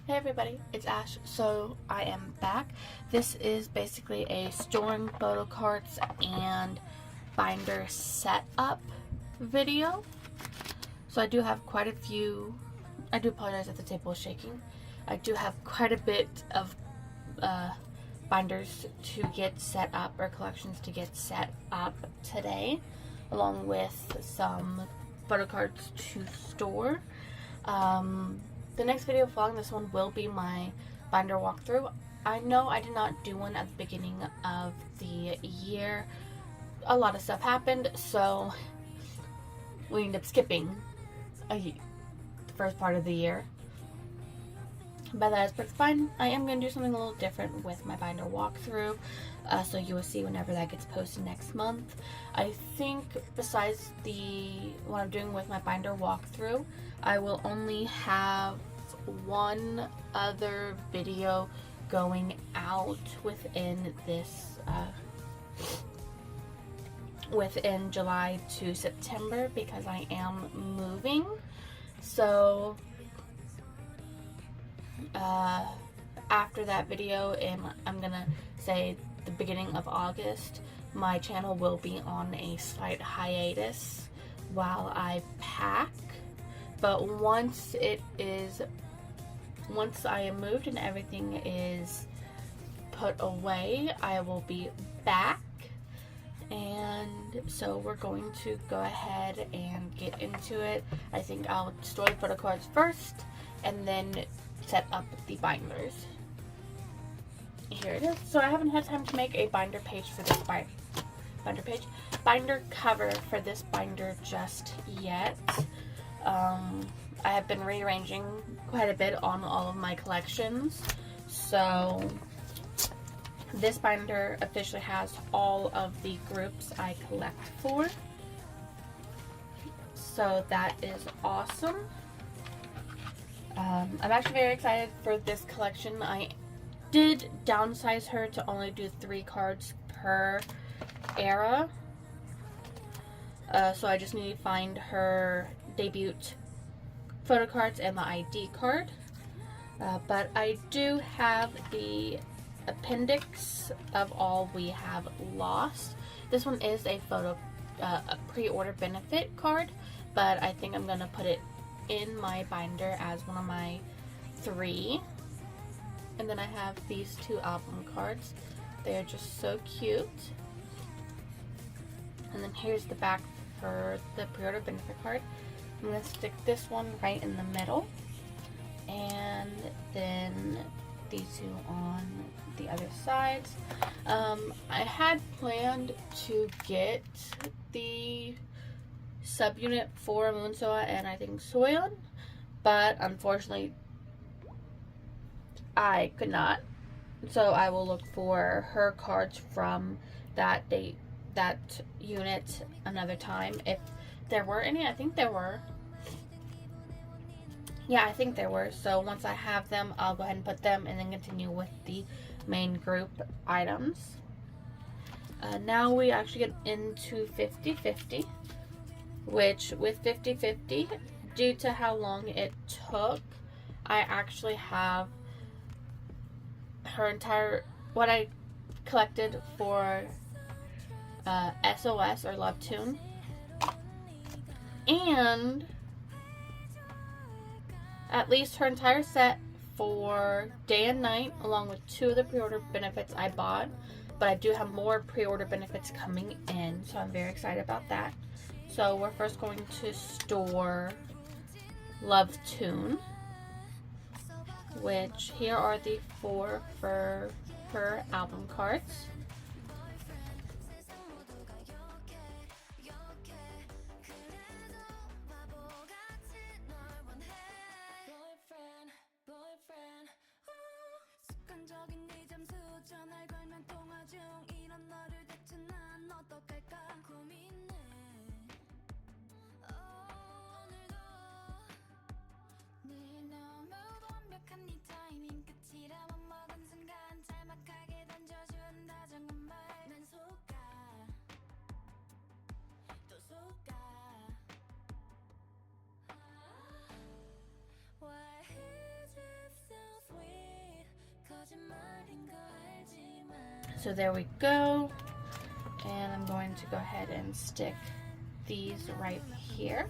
Hey everybody, it's Ash. So I am back. This is basically a storing photo cards and binder setup video. So I do have quite a few. I do apologize if the table is shaking. I do have quite a bit of binders to get set up, or collections to get set up today, along with some photo cards to store. The next video following this one will be my binder walkthrough. I know I did not do one at the beginning of the year. A lot of stuff happened, so we ended up skipping the first part of the year. But that is perfectly fine. I am going to do something a little different with my binder walkthrough, so you will see whenever that gets posted next month. I think besides what I'm doing with my binder walkthrough, I will only have one other video going out within this within July to September, because I am moving. So after that video, and I'm gonna say the beginning of August, my channel will be on a slight hiatus while I pack. But once I am moved and everything is put away, I will be back. And so we're going to go ahead and get into it. I think I'll store the photo cards first and then set up the binders. Here it is. So I haven't had time to make a binder page for this binder cover for this binder just yet. I have been rearranging quite a bit on all of my collections, so this binder officially has all of the groups I collect for, so that is awesome. I'm actually very excited for this collection. I did downsize her to only do 3 cards per era, so I just need to find her debut photo cards and the ID card. But I do have the appendix of all we have lost. This one is a pre-order benefit card, but I think I'm gonna put it in my binder as one of my 3. And then I have these 2 album cards. They are just so cute. And then here's the back for the pre-order benefit card. I'm going to stick this one right in the middle, and then these 2 on the other sides. I had planned to get the subunit for Moonsoa and I think Soyeon, but unfortunately I could not. So I will look for her cards from that unit another time. If there were any, I think there were. Yeah, I think there were. So once I have them, I'll go ahead and put them and then continue with the main group items. Now we actually get into 50/50, which with 50/50, due to how long it took, I actually have her entire, what I collected for SOS or Love Tune, and at least her entire set for Day and Night, along with 2 of the pre-order benefits I bought. But I do have more pre-order benefits coming in, so I'm very excited about that. So we're first going to store Love Tune, which here are the 4 for her album cards. So there we go. And I'm going to go ahead and stick these right here.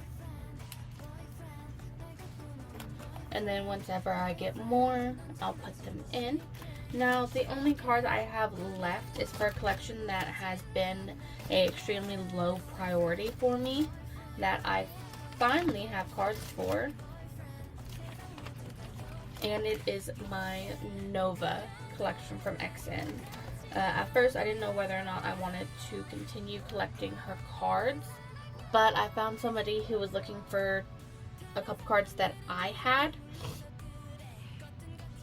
And then whenever I get more, I'll put them in. Now, the only card I have left is for a collection that has been an extremely low priority for me, that I finally have cards for. And it is my Nova collection from XN. At first, I didn't know whether or not I wanted to continue collecting her cards, but I found somebody who was looking for a couple cards that I had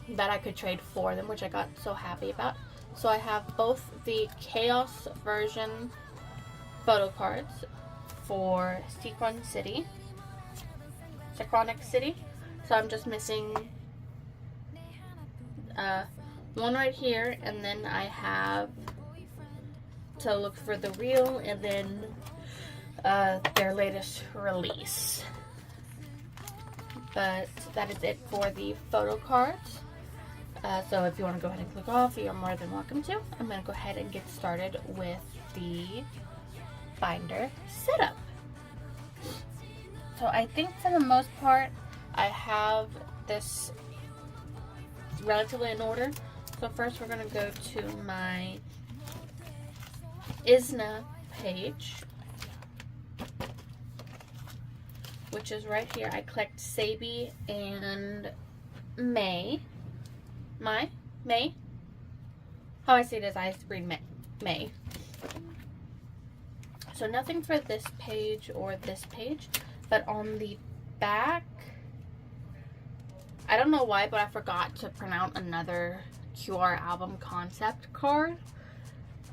that I could trade for them, which I got so happy about. So I have both the Chaos version photo cards for Synchronic City. So I'm just missing one right here, and then I have to look for the reel, and then their latest release. But that is it for the photo cards. So if you want to go ahead and click off, you're more than welcome to. I'm going to go ahead and get started with the binder setup. So I think for the most part, I have this relatively in order. So first we're going to go to my ISNA page, which is right here. I collect Sabi and May. May? How I say it is I read May. So nothing for this page or this page, but on the back, I don't know why, but I forgot to print out another QR album concept card.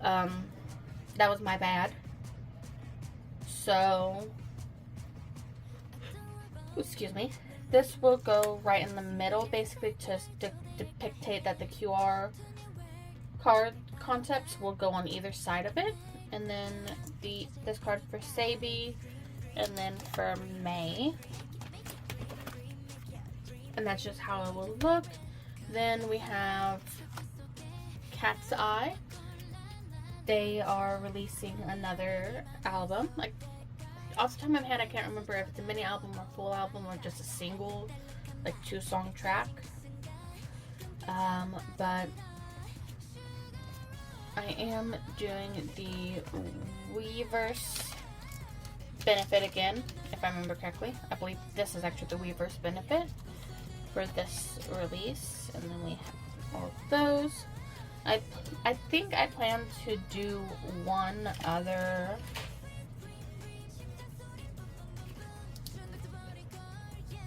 That was my bad. So, excuse me. This will go right in the middle, basically to depict that the QR card concepts will go on either side of it. And then this card for Sabi, and then for May. And that's just how it will look. Then we have Cat's Eye. They are releasing another album. Like, off the top of my head, I can't remember if it's a mini album or full album or just a single, like 2-song track. But I am doing the Weverse benefit again, if I remember correctly. I believe this is actually the Weverse benefit for this release. And then we have all of those. I think I plan to do one other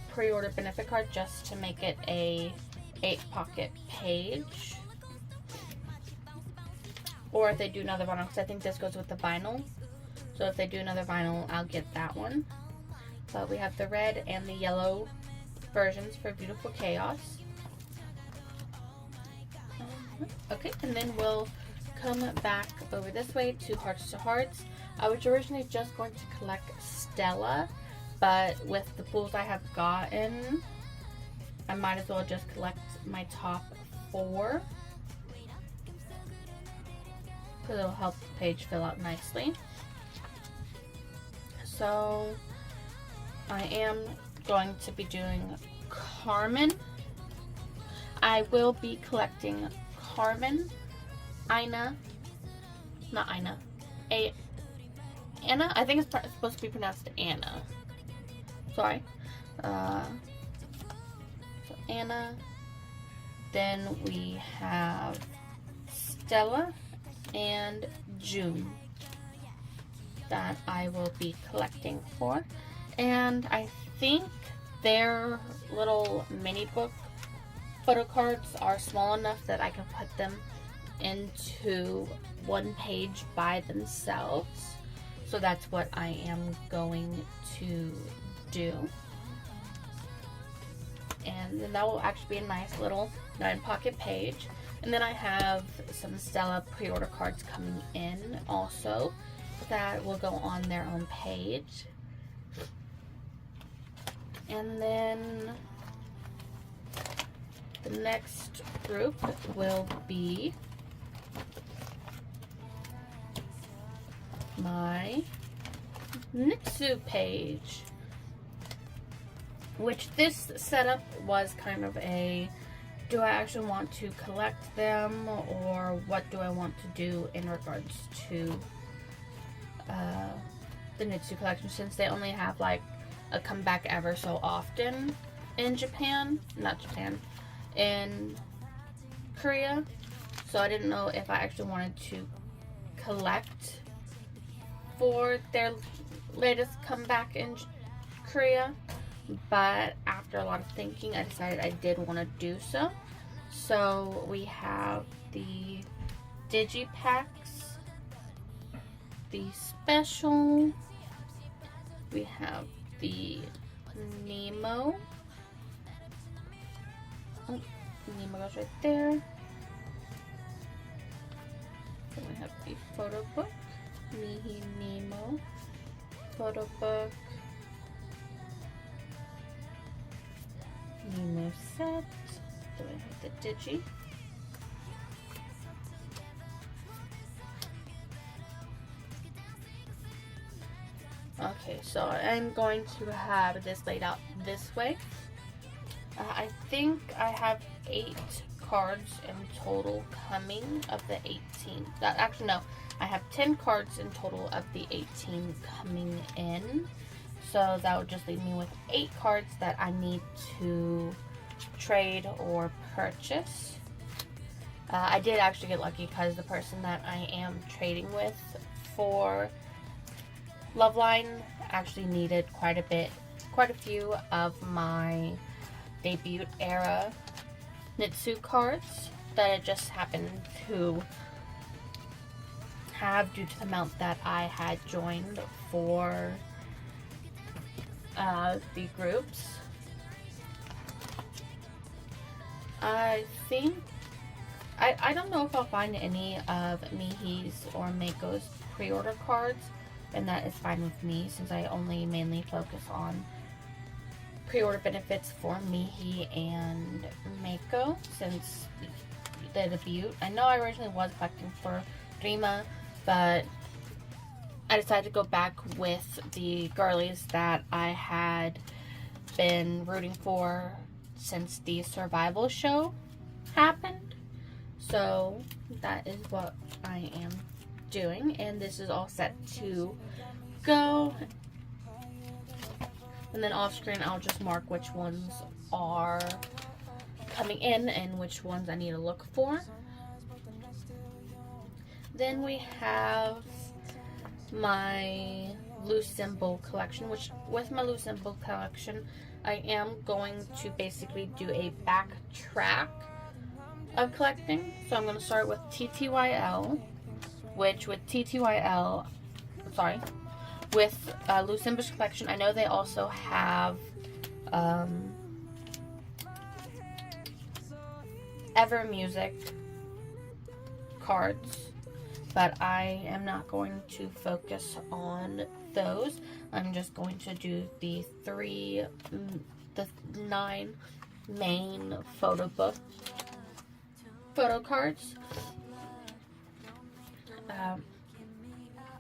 pre-order benefit card just to make it a 8-pocket page, or if they do another vinyl, because I think this goes with the vinyl. So if they do another vinyl, I'll get that one. But we have the red and the yellow versions for Beautiful Chaos. Okay, and then we'll come back over this way to Hearts to Hearts. I was originally just going to collect Stella, but with the pools I have gotten, I might as well just collect my top 4. Because it'll help the page fill out nicely. So, I am going to be doing Carmen. I will be collecting Carmen, Anna, Anna? I think it's supposed to be pronounced Anna. Sorry. So Anna. Then we have Stella and June that I will be collecting for. And I think their little mini book photo cards are small enough that I can put them into one page by themselves. So that's what I am going to do. And then that will actually be a nice little 9-pocket page. And then I have some Stella pre-order cards coming in also that will go on their own page. And then the next group will be my Nitsu page, which this setup was kind of a, do I actually want to collect them, or what do I want to do in regards to the Nitsu collection, since they only have like a comeback ever so often in Japan, in Korea. So I didn't know if I actually wanted to collect for their latest comeback in Korea, but after a lot of thinking, I decided I did want to do so. So we have the Digipacks, the special, we have the Nemo. Oh, Nemo goes right there. Then we have the photo book, Mihi Nemo photo book, Nemo set. Then we have the Digi. Okay, so I'm going to have this laid out this way. I think I have 8 cards in total coming of the 18. Actually, no. I have 10 cards in total of the 18 coming in. So that would just leave me with 8 cards that I need to trade or purchase. I did actually get lucky because the person that I am trading with for Loveline actually needed quite a few of my debut era Nitsu cards that I just happened to have due to the amount that I had joined for the groups. I think I don't know if I'll find any of Mihi's or Mako's pre-order cards, and that is fine with me since I only mainly focus on pre-order benefits for Mihi and Mako since the debut. I know I originally was collecting for Rima, but I decided to go back with the girlies that I had been rooting for since the survival show happened. So that is what I am doing, and this is all set to go. And then off screen I'll just mark which ones are coming in and which ones I need to look for. Then we have my loose symbol collection, which with my loose symbol collection I am going to basically do a backtrack of collecting. So I'm going to start with TTYL, which with TTYL, sorry, with loose symbols collection, I know they also have Ever Music cards, but I am not going to focus on those. I'm just going to do the 9 main photo cards.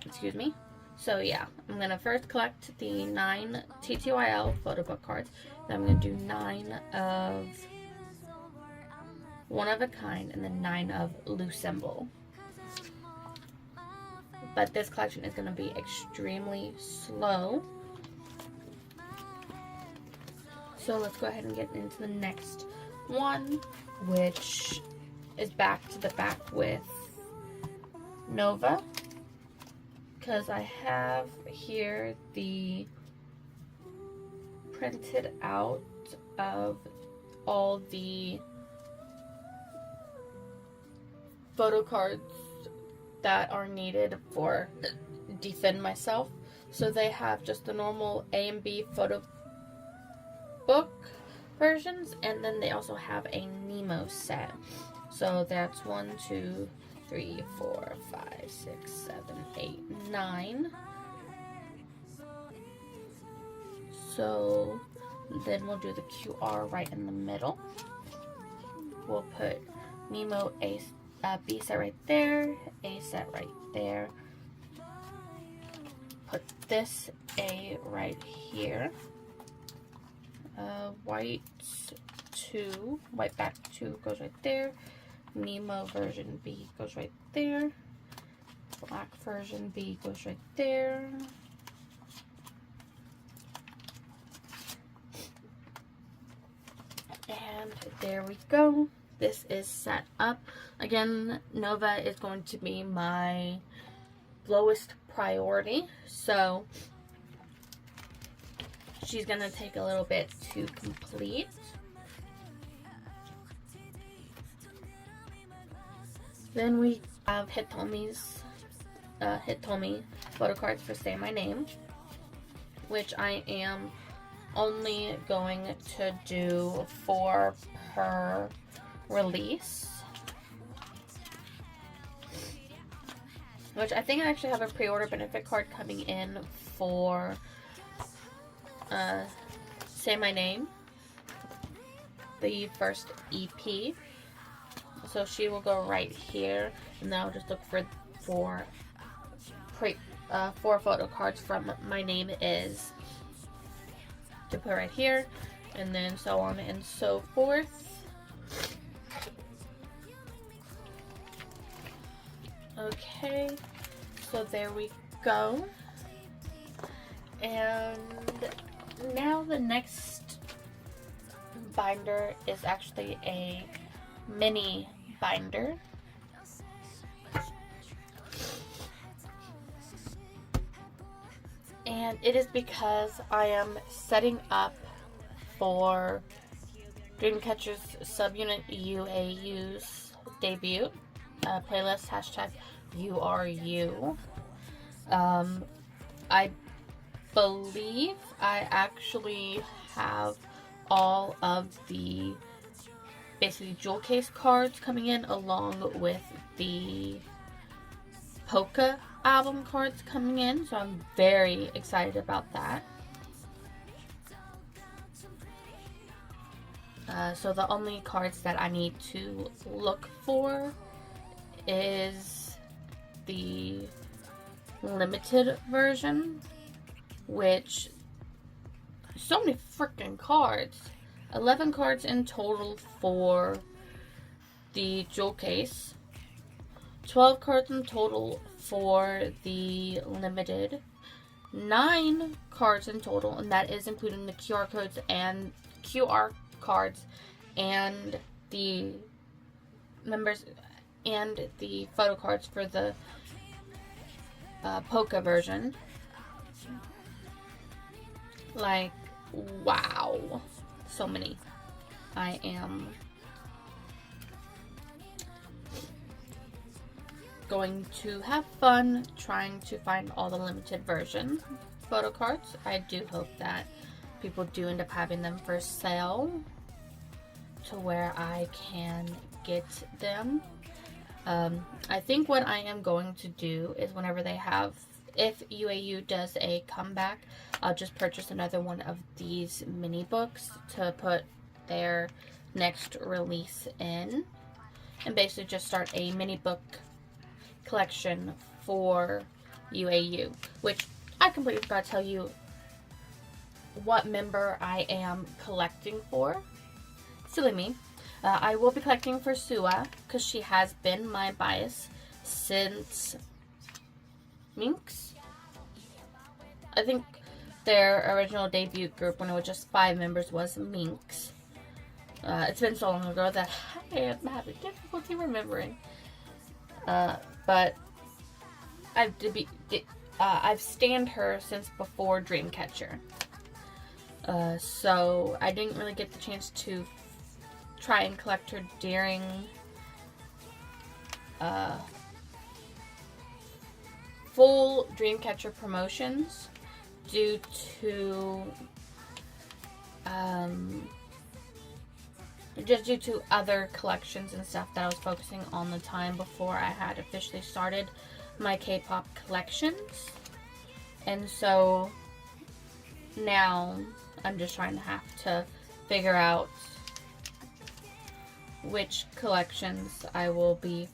Excuse me. So yeah, I'm going to first collect the 9 TTYL photo book cards. Then I'm going to do 9 of One of a Kind and then 9 of loose symbol. But this collection is going to be extremely slow. So let's go ahead and get into the next one, which is back to the back with Nova. Because I have here the printed out of all the photo cards that are needed for Defend Myself. So they have just the normal A and B photo book versions, and then they also have a Nemo set. So that's 1, 2, 3, 4, 5, 6, 7, 8, 9. So then we'll do the QR right in the middle. We'll put Nemo B set right there, A set right there, put this A right here. White back 2 goes right there. Nemo version B goes right there. Black version B goes right there. And there we go. This is set up. Again, Nova is going to be my lowest priority, so she's going to take a little bit to complete. Then we have Hitomi Photocards for Say My Name, which I am only going to do 4 per release. Which I think I actually have a pre-order benefit card coming in for Say My Name, the first EP. So she will go right here, and then I'll just look for 4 photo cards from My Name Is to put right here, and then so on and so forth. Okay, so there we go. And now the next binder is actually a mini binder. And it is because I am setting up for Dreamcatcher's subunit UAU's debut. Playlist hashtag YouAreYou. I believe I actually have all of the basically jewel case cards coming in, along with the Polka album cards coming in, so I'm very excited about that. So the only cards that I need to look for is the limited version, which so many freaking cards. 11 cards in total for the jewel case. 12 cards in total for the limited. 9 cards in total, and that is including the QR cards and the members and the photo cards for the Polka version. Like, wow, so many. I am going to have fun trying to find all the limited version photo cards. I do hope that people do end up having them for sale to where I can get them. I think what I am going to do is whenever they have, if UAU does a comeback, I'll just purchase another one of these mini books to put their next release in, and basically just start a mini book collection for UAU, which I completely forgot to tell you what member I am collecting for. Silly me. I will be collecting for Sua, because she has been my bias since Minx. I think their original debut group, when it was just 5 members, was Minx. It's been so long ago that I am having difficulty remembering. But I've stanned her since before Dreamcatcher. So I didn't really get the chance to try and collect her during full Dreamcatcher promotions due to other collections and stuff that I was focusing on the time before I had officially started my K-pop collections. And so now I'm just trying to have to figure out which collections I will be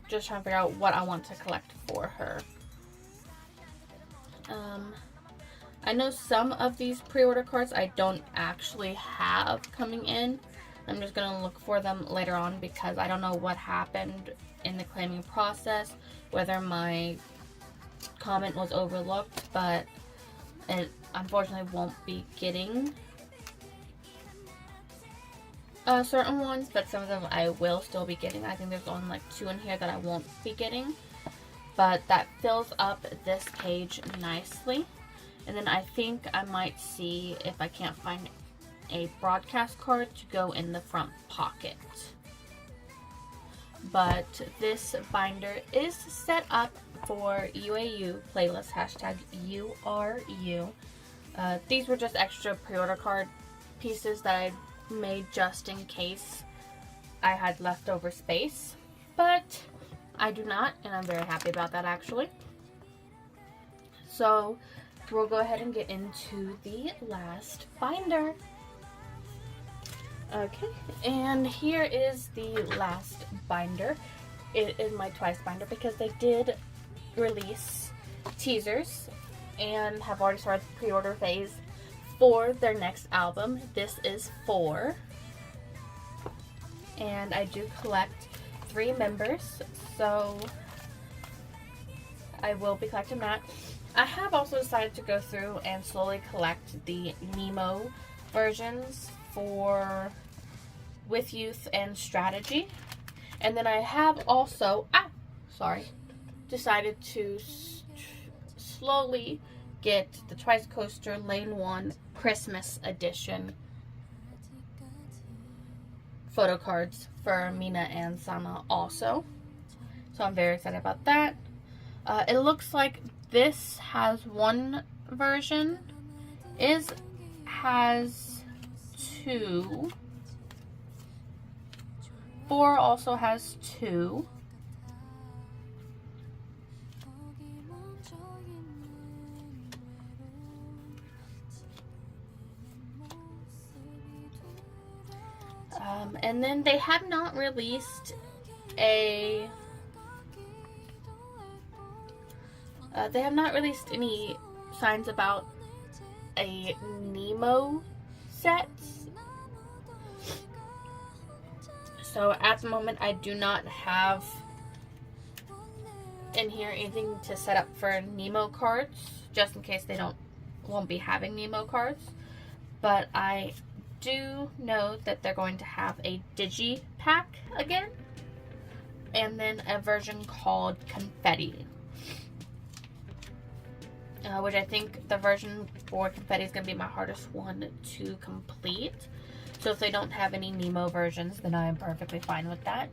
just trying to figure out what I want to collect for her. I know some of these pre-order cards I don't actually have coming in. I'm just going to look for them later on because I don't know what happened in the claiming process, whether my comment was overlooked, but it unfortunately won't be getting certain ones, but some of them I will still be getting. I think there's only like 2 in here that I won't be getting, but that fills up this page nicely. And then I think I might see if I can't find a broadcast card to go in the front pocket. But this binder is set up for UAU playlist, hashtag URU. These were just extra pre-order card pieces that I made just in case I had leftover space. But I do not, and I'm very happy about that actually. So we'll go ahead and get into the last binder. Okay, and here is the last binder. It is my Twice binder because they did release teasers and have already started the pre-order phase for their next album. This is 4. And I do collect 3 members, so I will be collecting that. I have also decided to go through and slowly collect the Nemo versions for With Youth and Strategy. And then I have also, decided to slowly get the Twice Coaster Lane 1 Christmas Edition photo cards for Mina and Sana also. So I'm very excited about that. It looks like this has 1 version. Has 2. 4 also has 2. And then they have not released a any signs about a Nemo set. So at the moment I do not have in here anything to set up for Nemo cards, just in case they won't be having Nemo cards. But I do know that they're going to have a Digi pack again, and then a version called Confetti, which I think the version for Confetti is going to be my hardest one to complete. So if they don't have any Nemo versions, then I am perfectly fine with that.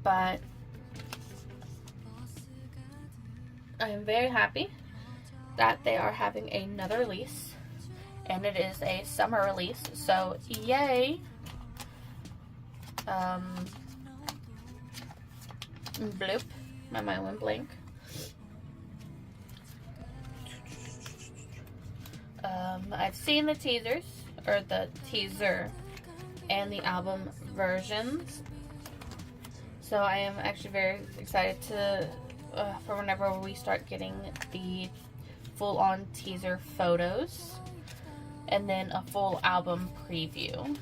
But I am very happy that they are having another release, and it is a summer release, so yay. Bloop, my mind went blank. I've seen the teasers, or the teaser and the album versions, so I am actually very excited to for whenever we start getting the full-on teaser photos and then a full album preview.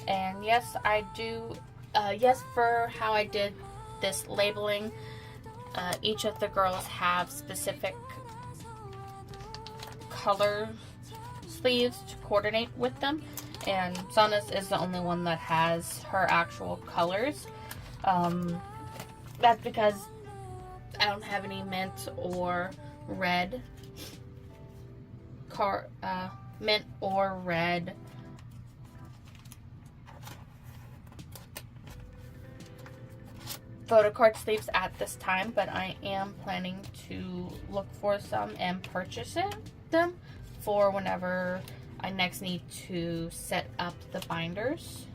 And yes, I do, yes, for how I did this labeling, each of the girls have specific color sleeves to coordinate with them, and Sana's is the only one that has her actual colors. That's because I don't have any mint or red photo card sleeves at this time, but I am planning to look for some and purchase them for whenever I next need to set up the binders.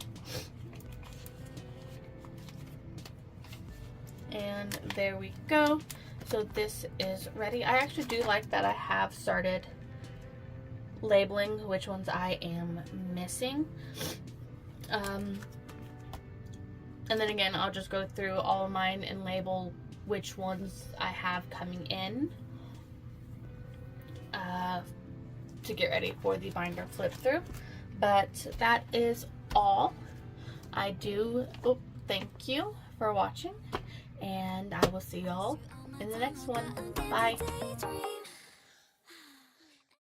And there we go. So this is ready. I actually do like that I have started labeling which ones I am missing. And then again, I'll just go through all of mine and label which ones I have coming in to get ready for the binder flip through. But that is all. Thank you for watching, and I will see y'all in the next one. Bye.